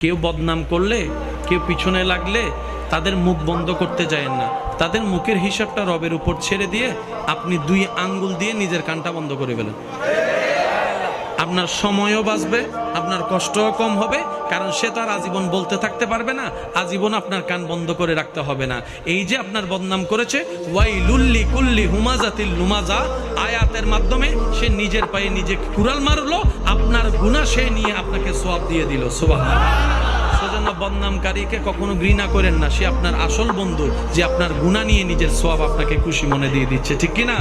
কেউ বদনাম করলে, কেউ পিছনে লাগলে তাদের মুখ বন্ধ করতে যায়েন না। তাদের মুখের হিসাবটা রবের উপর ছেড়ে দিয়ে আপনি 2 আঙ্গুল দিয়ে নিজের কানটা বন্ধ করে ফেলেন। আপনার সময়ও বাঁচবে, আপনার কষ্টও কম হবে, কারণ সে তো আর আজীবন বলতে থাকতে পারবে না। আজীবন আপনার কান বন্ধ করে রাখতে হবে না। এই যে আপনার বদনাম করেছে, ওয়াইলুল লিকুল্লি হুমাজাতিল লুমাজা আয়াতের মাধ্যমে সে নিজের পায়ে নিজে কুড়াল মারলো, আপনার গুনাহ সে নিয়ে আপনাকে সওয়াব দিয়ে দিল। সুবহানাল্লাহ। সেজন্য বদনামকারীকে কখনো ঘৃণা করেন না, সে আপনার আসল বন্ধু, যে আপনার গুনাহ নিয়ে নিজের সওয়াব আপনাকে খুশি মনে দিয়ে দিচ্ছে, ঠিক কিনা?